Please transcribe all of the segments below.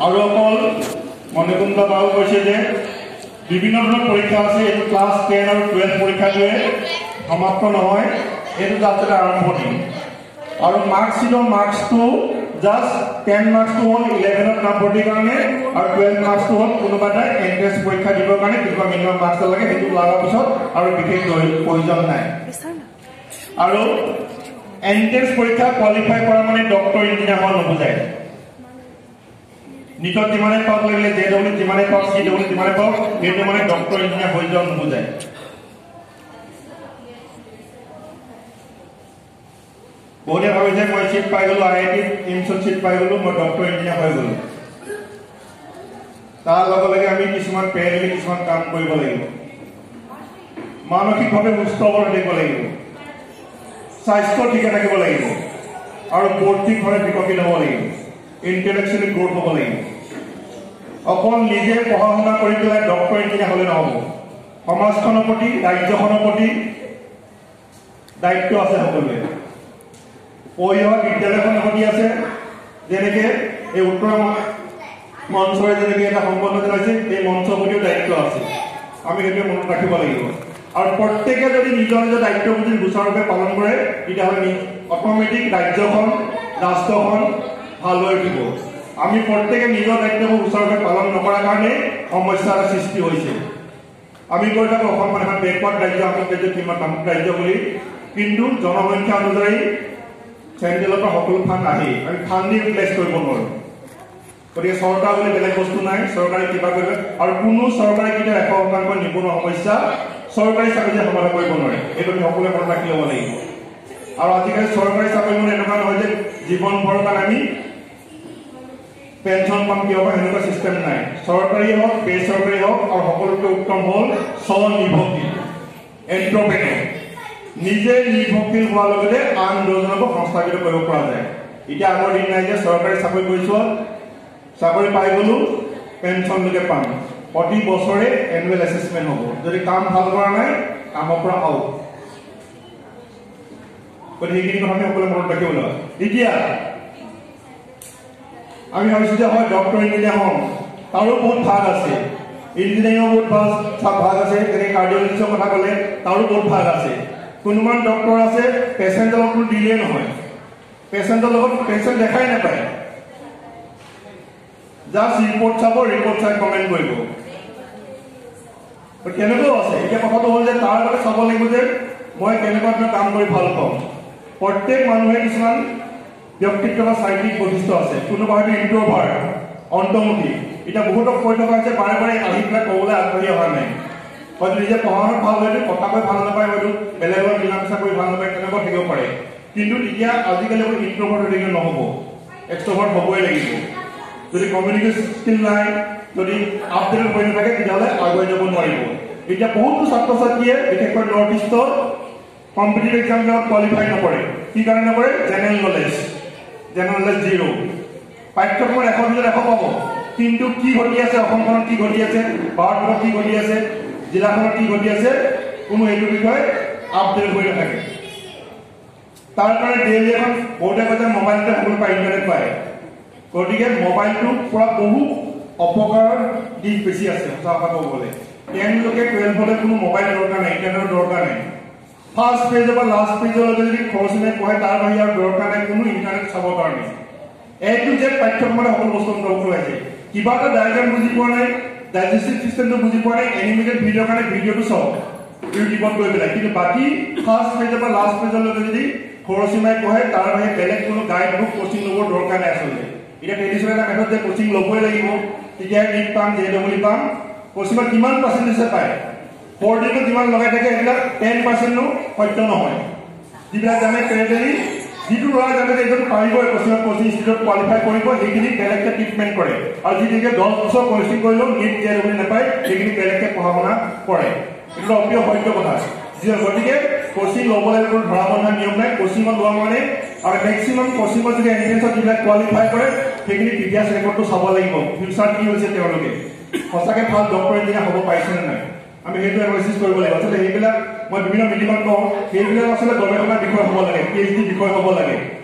আৰু অকল মণিকুন্ত বাবু কৈছে যে বিভিন্ন ধৰণৰ পৰীক্ষা আছে, এইটো ক্লাছ 10 আৰু 12 পৰীক্ষাটোৱে সমাপ্ত নহয়, এইটো জাষ্ট আৰম্ভণি। আৰু মাৰ্কশ্বিটৰ মাৰ্কছটো জাষ্ট 10 মাৰ্কছটো হ'ল 11ত নাম ভৰ্তিৰ কাৰণে, আৰু 12 মাৰ্কছটো হ'ল কোনোবা এটা এন্ট্ৰেন্স পৰীক্ষা দিবৰ কাৰণে কিবা মিনিমাম মাৰ্কছ লাগে, সেইটো লোৱাৰ পিছত আৰু বিশেষ প্ৰয়োজন নাই। আৰু এন্ট্ৰেন্স পৰীক্ষা কোৱালিফাই কৰা মানে ডক্টৰ ইঞ্জিনিয়াৰ হোৱা নুবুজায়। নিটত যিমানে পাক লাগিলে JW যিমানে পাক CW যিমানে পাক সেইটো মানে ডক্টৰ ইঞ্জিনিয়াৰ হৈ যোৱা নুবুজায়। বহুতে ভাবিছে মই চিট পাই গলো, IIT এইমছত চিট পাই গলো, মই ডক্টৰ ইঞ্জিনিয়াৰ হৈ গলো। তাৰ লগে লগে আমি কিছুমান পেৰেণ্টে কিছুমান কাম কৰিব লাগিব। মানসিকভাৱে সুস্থ হৈ থাকিব লাগিব, স্বাস্থ্য ঠিকে থাকিব লাগিব, আৰু বৌদ্ধিকভাৱে বিকশিত হ'ব লাগিব, ইণ্টেলেকচুৱেলি গ্ৰোথ হ'ব লাগিব। অকল নিজে পঢ়া শুনা কৰি পেলাই ডক্টৰ ইঞ্জিনিয়াৰ হ'লে নহ'ব। সমাজখনৰ প্ৰতি, ৰাজ্যখনৰ প্ৰতি দায়িত্ব আছে সকলোৱে। পঢ়ি অহা বিদ্যালয়খনৰ প্ৰতি আছে, যেনেকে এই উত্তৰ মঞ্চৰে যেনেকে এটা সম্বন্ধ জনাইছে, এই মঞ্চৰ প্ৰতিও দায়িত্ব আছে। আমি সেইটো মনত ৰাখিব লাগিব। আৰু প্ৰত্যেকে যদি নিজৰ নিজৰ দায়িত্ব বুজি সুচাৰুৰূপে পালন কৰে, তেতিয়াহ'লে অট'মেটিক ৰাজ্যখন, ৰাষ্ট্ৰখন ভাল হৈ উঠিব। আমি প্ৰত্যেকে নিজৰ দায়িত্ববোৰ সুচাৰুৰূপে পালন নকৰাৰ কাৰণে সমস্যাৰ সৃষ্টি হৈছে। আমি কৈ থাকোঁ অসমখন এখন বেকৱাৰ্ড ৰাজ্য, আমুক ৰাজ্য কিমান তামুক ৰাজ্য বুলি, কিন্তু জনসংখ্যা অনুযায়ী চেণ্ট্ৰেলৰ পৰা সকলো ফাণ্ড আহি আমি ফাণ্ড দি ৰিপ্লেচ কৰিব নোৱাৰোঁ। গতিকে চৰকাৰ বুলি বেলেগ বস্তু নাই, চৰকাৰে কিবা কৰিব। আৰু কোনো চৰকাৰে কেতিয়াও 100% নিবনুৱা সমস্যা চৰকাৰী চাকৰিয়ে সমাধান কৰিব নোৱাৰে, এইটো আমি সকলোৱে মনত ৰাখি ল'ব লাগিব। আৰু আজিকালি চৰকাৰী চাকৰি মানে এনেকুৱা নহয় যে জীৱনভৰৰ কাৰণে আমি পেঞ্চন পাম, কিয় পাম, সেনেকুৱা চিষ্টেম নাই। চৰকাৰী হওক, বেচৰকাৰী হওক, আৰু সকলোতকৈ উত্তম হ'ল স্বনিৰ্ভৰশীল এণ্ট্ৰপ্ৰেনিয়ৰ। নিজে নিৰ্ভৰশীল হোৱাৰ লগতে আন দহজনকো সংস্থাপিত কৰিব পৰা যায়। এতিয়া আগৰ দিন নাই যে চৰকাৰী চাকৰি কৰিছোঁ, চাকৰি পাই গ'লো, পেঞ্চনলৈকে পাম। প্ৰতি বছৰে এনুৱেল এছেছমেণ্ট হ'ব। যদি কাম ভাল কৰা নাই, কামৰ পৰা আউট। গতিকে সেইখিনি কথা আমি সকলোৱে মনত ৰাখিব লাগিব। এতিয়া আমি ভাবিছোঁ যে হয় ডক্টৰ ইঞ্জিনিয়াৰ হ'ম, তাৰো বহুত ভাগ আছে। ইঞ্জিনিয়াৰিঙৰ বহুত ভাগ আছে, যেনেকৈ কাৰ্ডিঅলজিষ্টৰ কথা ক'লে তাৰো বহুত ভাগ আছে। কোনোমান ডক্টৰ আছে পেচেণ্টৰ লগত কোনো ডিলেই নহয়, পেচেণ্টৰ লগত পেচেণ্ট দেখাই নাপায়, জাষ্ট ৰিপৰ্ট চাব, ৰিপৰ্ট চাই কমেণ্ট কৰিব। কেনেকুৱাও আছে। এতিয়া কথাটো হ'ল যে তাৰ আগতে চাব লাগিব যে মই কেনেকুৱা ধৰণৰ কাম কৰি ভাল পাওঁ। প্ৰত্যেক মানুহে কিছুমান ব্যক্তিত্ব বা চাৰিত্ৰিক বৈশিষ্ট্য আছে। কোনোবা হয়তো ইণ্ট্ৰভাৰ্ট, অন্তৰ্মুখী। এতিয়া বহুতক কৈ থকা হৈছে বাৰে বাৰে আহি পেলাই ক'বলৈ আগবাঢ়ি অহা নাই। হয়তো নিজে পঢ়া শুনাত ভাল, হয়তো কথা কৈ ভাল নাপায়, হয়তো বেলেগৰ মিলা মিছা কৰি ভাল নাপায়, তেনেকুৱা থাকিব পাৰে। কিন্তু তেতিয়া আজিকালি অকল ইণ্ট্ৰভাৰ্ট হৈ থাকিলে নহ'ব, এক্সট্ৰভাৰ্ট হ'বই লাগিব। যদি কমিউনিকেশ্যন স্কিল নাই, যদি আপডেটেড হৈ নাথাকে, তেতিয়াহ'লে আগুৱাই যাব নোৱাৰিব। এতিয়া বহুতো ছাত্ৰ ছাত্ৰীয়ে বিশেষকৈ নৰ্থ ইষ্টৰ কম্পিটিটিভ এক্সামবিলাকত কোৱালিফাই নকৰে। কি কাৰণে নকৰে? General knowledge zero'. পাঠ্যক্ৰমত 100 ভিতৰত 100 পাব, কিন্তু কি ঘটি আছে, অসমখনত কি ঘটি আছে, ভাৰতবৰ্ষত কি ঘটি আছে, জিলাখনত কি ঘটি আছে, কোনো এইটো বিষয়ে আপডেট হৈ নাথাকে। তাৰ কাৰণে ডেইলি এখন বহুতে কৈছে মোবাইলতে সকলো পায়, ইণ্টাৰনেট পায়। গতিকে মোবাইলটোৰ পৰা বহু অপকাৰৰ দিশ বেছি আছে। সঁচা কথা ক'ব গ'লে 10লৈকে 12 কোনো মোবাইল দৰকাৰ নাই, ইণ্টাৰনেটৰ দৰকাৰ নাই। ফাৰ্ষ্ট পেজৰ পৰা লাষ্ট পেজলৈকে যদি খৰচনে পঢ়ে, তাৰ বাহিৰে আৰু দৰকাৰ নাই কোনো ইণ্টাৰনেট চাবৰ কাৰণে। A to Z পাঠ্যক্ৰমতে সকলো বস্তু অন্তৰ্ভুক্ত আছে। কিবা এটা ডায়েগ্ৰাম বুজি পোৱা নাই, ডাইজেষ্টিভ চিষ্টেমটো বুজি পোৱা নাই, এনিমেটেড ভিডিঅ'ৰ কাৰণে ভিডিঅ'টো চাওক ইউটিউবত গৈ পেলাই। কিন্তু বাকী ফাৰ্ষ্ট পেজৰ পৰা লাষ্ট পেজলৈকে যদি খৰচীমাই পঢ়ে, তাৰ বাহিৰে বেলেগ কোনো গাইড বুক, কোচিং ল'বৰ দৰকাৰ নাই আচলতে। এতিয়া ট্ৰেডিশ্যনেল এটা মেথড যে কোচিং ল'বই লাগিব, তেতিয়াহে নিট পাম, JW পাম। কোচিঙত কিমান পাৰ্চেণ্টেজ পায়, 40ত যিমান লগাই থাকে, সেইবিলাক 10%নো সত্য নহয়। যিবিলাক জানে ক্ৰেডিটলি, যিটো ল'ৰা জানে যে এইজন পাৰিবই কোচিঙত, কোচিং ইনষ্টিটিউটত কোৱালিফাই কৰিব, সেইখিনি বেলেগকে ট্ৰিটমেণ্ট কৰে। আৰু যিখিনিকে 10 বছৰ কোচিং কৰিলেও নিট JW নাপায়, সেইখিনি বেলেগকে পঢ়া শুনা কৰে। এইটো অপ্ৰিয় সত্য কথা। গতিকে কোচিং ল'ব লাগিব, কোনো ধৰা বন্ধা নিয়ম নাই। কোচিঙত লোৱা মানে, আৰু মেক্সিমাম কোচিঙত যদি এণ্ট্ৰেন্সত যিবিলাক কোৱালিফাই কৰে, সেইখিনি প্ৰিভিয়াছ ৰেকৰ্ডটো চাব লাগিব, ফিউচাৰ কি হৈছে তেওঁলোকে, সঁচাকৈ ভাল ডক্টৰ ইঞ্জিনিয়াৰ হ'ব পাৰিছে নে নাই। আমি সেইটো এনালাইচিছ কৰিব লাগিব। আচলতে সেইবিলাক মই বিভিন্ন মিটিঙত কওঁ, সেইবিলাক আচলতে গৱেষণাৰ বিষয় হ'ব লাগে, PhD বিষয় হ'ব লাগে।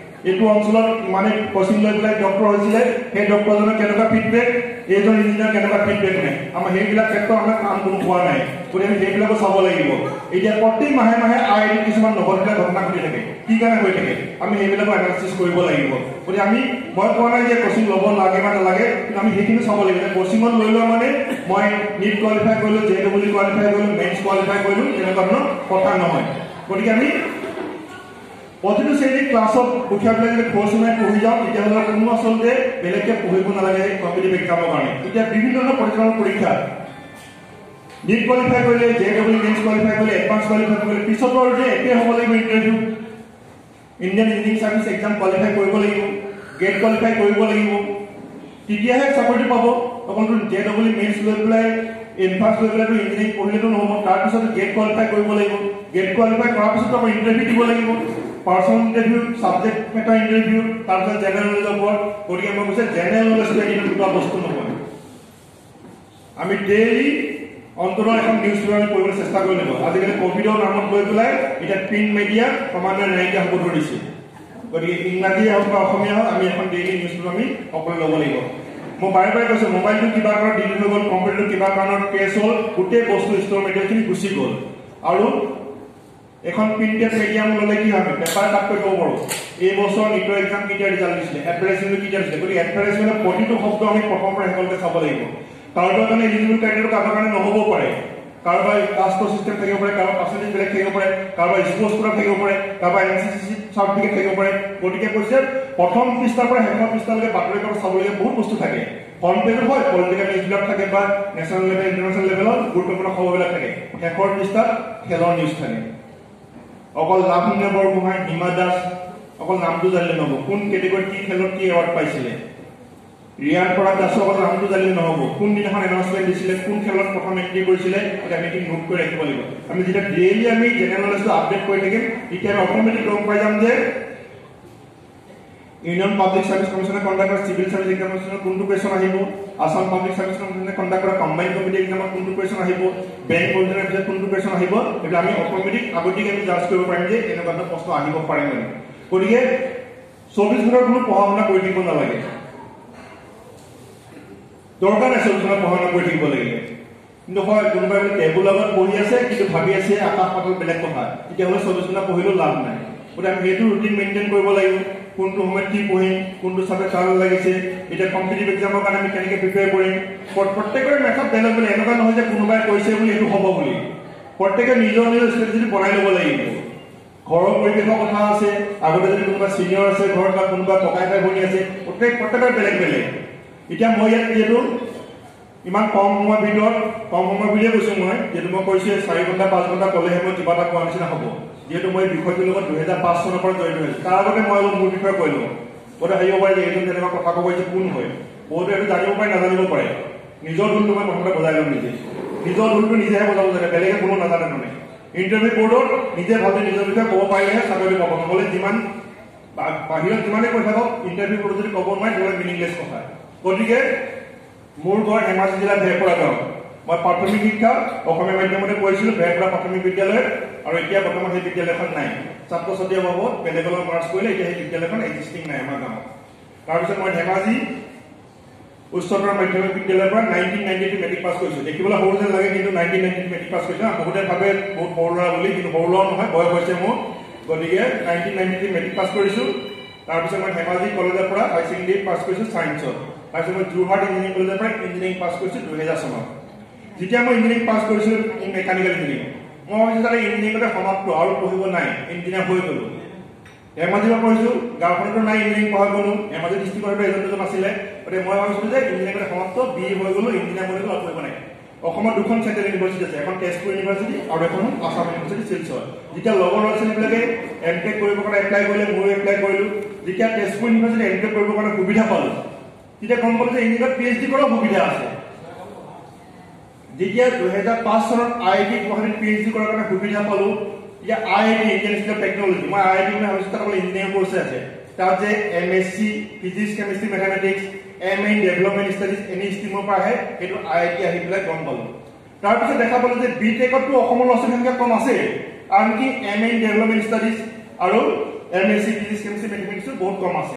এইটো অঞ্চলত মানে কোচিং লৈ পেলাই ডক্টৰ হৈছিলে সেই ডক্টৰজনৰ কেনেকুৱা ফিডবেক এইজন ইঞ্জিনিয়াৰ কেনেকুৱা ফিডবেক নাই আমাৰ সেইবিলাক ক্ষেত্ৰত আমাৰ কাম কোনো হোৱা নাই গতিকে আমি সেইবিলাকো চাব লাগিব এতিয়া প্ৰত্যেক মাহে মাহে আইডি কিছুমান নগৰীয়া ঘটনা ঘটি থাকে কি কাৰণে হৈ থাকে আমি সেইবিলাকো এনালাইচিছ কৰিব লাগিব গতিকে আমি মই কোৱা নাই যে কোচিং ল'ব লাগে বা নালাগে কিন্তু আমি সেইখিনি চাব লাগিব যে কোচিঙত লৈ লোৱা মানে মই নীট কোৱালিফাই কৰিলোঁ JEE কোৱালিফাই কৰিলোঁ মেইনছ কোৱালিফাই কৰিলোঁ তেনেকুৱা ধৰণৰ কথা নহয় গতিকে আমি প্ৰতিটো শ্ৰেণীৰ ক্লাছত পৰীক্ষাবিলাক যদি খৰচনাই পঢ়ি যাওঁ তেতিয়াহ'লে কোনো আচলতে বেলেগকৈ পঢ়িব নালাগে কম্পিটিটিভ এক্সামৰ কাৰণে এতিয়া বিভিন্ন ধৰণৰ পৰিচালনা পৰীক্ষা নীট কোৱালিফাই কৰিলে JEE মেইনছ কোৱালিফাই কৰিলে এডভান্স কোৱালিফাই কৰিলে পিছতো আৰু যে একে হ'ব লাগিব interview Indian engineering service exam qualify কৰিব লাগিব গেট কোৱালিফাই কৰিব লাগিব তেতিয়াহে চাকৰিটো পাব অকলতো JEE মেইনছ লৈ পেলাই এডভান্স লৈ পেলাইতো ইঞ্জিনিয়াৰিং পঢ়িলেতো নহ'ব তাৰপিছত গেট কোৱালিফাই কৰিব লাগিব গেট কোৱালিফাই কৰাৰ পিছত আকৌ ইণ্টাৰভিউ দিব লাগিব personal interview subject matter interview তাৰপিছত জেনেৰেল নলেজৰ ওপৰত গতিকে মই কৈছোঁ জেনেৰেল নলেজটো এইটো দুটা বস্তু নহয় আমি ডেইলি অন্তত এখন নিউজ পেপাৰ পঢ়িবলৈ চেষ্টা কৰিব লাগিব আজিকালি কভিডৰ নামত লৈ পেলাই এতিয়া প্ৰিণ্ট মিডিয়া ক্ৰমান্বয়ে নাইকিয়া হ'ব ধৰিছে গতিকে ইংৰাজীয়ে হওক বা অসমীয়া হওক আমি এখন ডেইলি নিউজ পেপাৰ আমি সকলোৱে ল'ব লাগিব মই বাৰে বাৰে কৈছোঁ মোবাইলটো কিবা কাৰণত ডিলিট হৈ গ'ল কম্পিউটাৰটো কিবা কাৰণত কেছ হ'ল গোটেই বস্তু ষ্ট'ৰ মেটেৰিয়েলখিনি গুচি গ'ল আৰু এখন প্ৰিণ্টেড মিডিয়াম ল'লে কি হয় পেপাৰ কাট কৰি ক'ব পাৰোঁ এই বছৰ নিটৰ এক্সাম কেতিয়া ৰিজাল্ট দিছিলে এডভাৰটাইজমেণ্ট কেতিয়া দিছিলে গতিকে এডভাৰটাইজমেণ্টৰ প্ৰতিটো শব্দ আমি প্ৰথমৰ পৰা শেষলৈকে চাব লাগিব কাৰোবাৰ কাৰণে এলিজিবল ক্ৰাইটেৰিয়াটো কাৰোবাৰ কাৰণে নহ'বও পাৰে কাৰোবাৰ কাষ্টৰ চিষ্টেম থাকিব পাৰে কাৰোবাৰ পাৰ্চেণ্টেজ বেলেগ থাকিব পাৰে কাৰোবাৰ স্পৰ্টছ কোটা থাকিব পাৰে কাৰোবাৰ NCC চাৰ্টিফিকেট থাকিব পাৰে গতিকে কৈছে প্ৰথম পৃষ্ঠাৰ পৰা শেষৰ পৃষ্ঠালৈকে বাতৰি কাকত চাবলগীয়া বহুত বস্তু থাকে ফ্ৰণ্ট পেজত হয় পলিটিকেল নিউজবিলাক থাকে বা নেশ্যনেল লেভেল ইণ্টাৰনেশ্যনেল লেভেলত গুৰুত্বপূৰ্ণ খবৰবিলাক থাকে শেষৰ পৃষ্ঠাত খেলৰ নিউজ থাকে অকল লাভলীনা বৰগোহাঁই হিমা দাস অকল নামটো জানিলে নহ'ব কোন কেটেগৰীত কি খেলত কি এৱাৰ্ড পাইছিলে ৰিয়ান পৰাগ দাসৰ অকল নামটো জানিলে নহ'ব কোনদিনাখন এনাউন্সমেণ্ট দিছিলে কোন খেলত প্ৰথম এণ্ট্ৰি কৰিছিলে আমি এইটো নোট কৰি ৰাখিব লাগিব আমি যেতিয়া ডেইলি আমি জেনেৰেল নলেজটো আপডেট কৰি থাকিম তেতিয়া আমি অট'মেটিক গম পাই যাম যে ইউনিয়ন পাব্লিক সাৰ্ভিস কমিশনে কন্ডাক্ট কৰা সিভিল সাৰ্ভিস এক্সামিনেশনৰ কোনটো কোৱেশ্চন আহিব আসাম পাব্লিক সাৰ্ভিস কমিশনে কন্ডাক্ট কৰা কম্বাইন্ড কমিটি এক্সামৰ কোনটো কোৱেশ্চন আহিব বেংক পৰীক্ষাৰ পিছত কোনটো কোৱেশ্চন আহিব এটা আমি অট'মেটিক আগতীয়াকৈ আমি জাজ কৰিব পাৰিম যে এনেকুৱা এটা প্ৰশ্ন আহিব পাৰে নে গতিকে 24 ঘণ্টাৰ কোনো পঢ়া শুনা কৰি থাকিব নালাগে দৰকাৰ নাই 24 ঘণ্টা পঢ়া শুনা কৰি থাকিব লাগে কিন্তু হয় কোনোবাই টেবুল আগত বহি আছে কিন্তু ভাবি আছে আকাশ পাতাল বেলেগ কথা তেতিয়াহ'লে 24 ঘণ্টা পঢ়িলেও লাভ নাই গতিকে আমি সেইটো ৰুটিন মেইনটেইন কৰিব লাগিব কোনটো সময়ত কি পঢ়িম কোনটো চাবজেক্ট ভাল লাগিছে এতিয়া কম্পিটিটিভ এক্সামৰ কাৰণে আমি কেনেকৈ প্ৰিপেয়াৰ কৰিম প্ৰত্যেকৰে মেথড বেলেগ বেলেগ এনেকুৱা নহয় যে কোনোবাই কৈছে বুলি এইটো হ'ব বুলি প্ৰত্যেকে নিজৰ নিজৰ ষ্ট্ৰেটেজি বনাই ল'ব লাগিব ঘৰৰ পৰিৱেশৰ কথা আছে আগতে যদি কোনোবা চিনিয়ৰ আছে ঘৰত বা কোনোবা ককাই ভাই ভনী আছে প্ৰত্যেকৰে বেলেগ বেলেগ এতিয়া মই ইয়াত যিহেতু ইমান কম সময়ৰ ভিতৰত কম সময় বুলিয়ে কৈছোঁ মই যিহেতু মই কৈছোঁ 4 ঘণ্টা 5 ঘণ্টা ক'লেহে মই কিবা এটা কোৱা নিচিনা হ'ব যেহেতু মই বিষয়টোৰ লগত 2005 চনৰ পৰা জড়িত হৈছোঁ তাৰ আগতে মই অলপ মোৰ বিষয়ে কৈ লওঁ বোধহয় ভাবিব পাৰে যে এইজন তেনেকুৱা কথা ক'ব যে কোন হয় বহুতে এইটো জানিব পাৰে নাজানিব পাৰে নিজৰ ঢোলটো মই প্ৰথমতে বজাই লওঁ নিজে নিজৰ ঢোলটো নিজেহে বজাব জানে বেলেগে কোনো নাজানে মানে ইণ্টাৰভিউ বৰ্ডত নিজে ভালকৈ নিজৰ বিষয়ে ক'ব পাৰিলেহে চাকৰি পাব নহ'লে যিমান বাহিৰত যিমানেই কৈ থাকক ইণ্টাৰভিউ বৰ্ডত যদি ক'ব নোৱাৰে তেতিয়াহ'লে মিনিংলেছ কথা গতিকে মোৰ ঘৰ ধেমাজি জিলাৰ ভেৰপৰা গাঁও মই প্ৰাথমিক শিক্ষা অসমীয়া মাধ্যমতে পঢ়িছিলোঁ ভেৰপৰা প্ৰাথমিক বিদ্যালয়ত আৰু এতিয়া বৰ্তমান সেই বিদ্যালয়খন নাই ছাত্ৰ ছাত্ৰীৰ অভাৱত বেলেগলৈ মাৰ্চ কৰিলে এতিয়া সেই বিদ্যালয়খন এক্সিষ্টিং নাই আমাৰ গাঁৱত তাৰপিছত মই ধেমাজি উচ্চতৰ মাধ্যমিক বিদ্যালয়ৰ পৰা 1992 মেট্ৰিক পাছ কৰিছোঁ দেখিবলৈ সৰু যেন লাগে কিন্তু 1992 মেট্ৰিক পাছ কৰিছোঁ বহুতে ভাবে বহুত সৰু ল'ৰা বুলি কিন্তু সৰু ল'ৰা নহয় বয়স হৈছে মোৰ গতিকে 1993 মেট্ৰিক পাছ কৰিছোঁ তাৰপিছত মই ধেমাজি কলেজৰ পৰা হাই ছেকেণ্ডেৰী পাছ কৰিছোঁ ছায়েন্সত তাৰপিছত মই যোৰহাট ইঞ্জিনিয়াৰিং কলেজৰ পৰা ইঞ্জিনিয়াৰিং পাছ কৰিছোঁ 2000 চনত যেতিয়া মই ইঞ্জিনিয়াৰিং পাছ কৰিছিলোঁ মেকানিকেল ইঞ্জিনিয়াৰিং মই ভাবিছোঁ তাতে ইঞ্জিনিয়াৰিংতে সমাপ্ত আৰু পঢ়িব নাই ইঞ্জিনিয়াৰ হৈ গ'লোঁ ধেমাজিৰ পৰা পঢ়িছোঁ গাঁওখনতো নাই ইঞ্জিনিয়াৰিং পঢ়া কোনো ধেমাজি ডিষ্ট্ৰিক্টৰ এজন দুজন আছিলে গতিকে মই ভাবিছিলোঁ যে ইঞ্জিনিয়াৰিংতে সমাপ্ত বি হৈ গ'লোঁ ইঞ্জিনিয়াৰ হৈ গ'লোঁ আৰু পঢ়িব নাই অসমত দুখন চেণ্ট্ৰেল ইউনিভাৰ্চিটি আছে এখন তেজপুৰ ইউনিভাৰ্চিটি আৰু এখন আসাম ইউনিভাৰ্চিটি শিলচৰ যেতিয়া লগৰ ল'ৰা ছোৱালীবিলাকে এমটেক কৰিবৰ কাৰণে এপ্লাই কৰিলে ময়ো এপ্লাই কৰিলোঁ যেতিয়া তেজপুৰ ইউনিভাৰ্চিটি এমটেক কৰিবৰ কাৰণে সুবিধা পালোঁ তেতিয়া গম পালোঁ যে ইঞ্জিনিয়াৰত PhD কৰাও সুবিধা আছে যেতিয়া 2005 চনত IIT গুৱাহাটীত PhD কৰাৰ কাৰণে সুবিধা পালোঁ এতিয়া IIT Indian institute of technology মই IIT মানে ভাবিছোঁ তাত অকল ইঞ্জিনিয়াৰিং কোৰ্চ আছে তাত যে MSc physics chemistry mathematics MA in development studies any ষ্ট্ৰীমৰ পৰা আহে সেইটো IIT আহি পেলাই গম পালোঁ তাৰপিছত দেখা পালোঁ যে BTechতো অসমৰ ল'ৰা ছোৱালীৰ সংখ্যা কম আছে আনকি MA ইন ডেভেলপমেণ্ট ষ্টাডিজ আৰু MSc, PhD, chemistry, mathematics বহুত কম আছে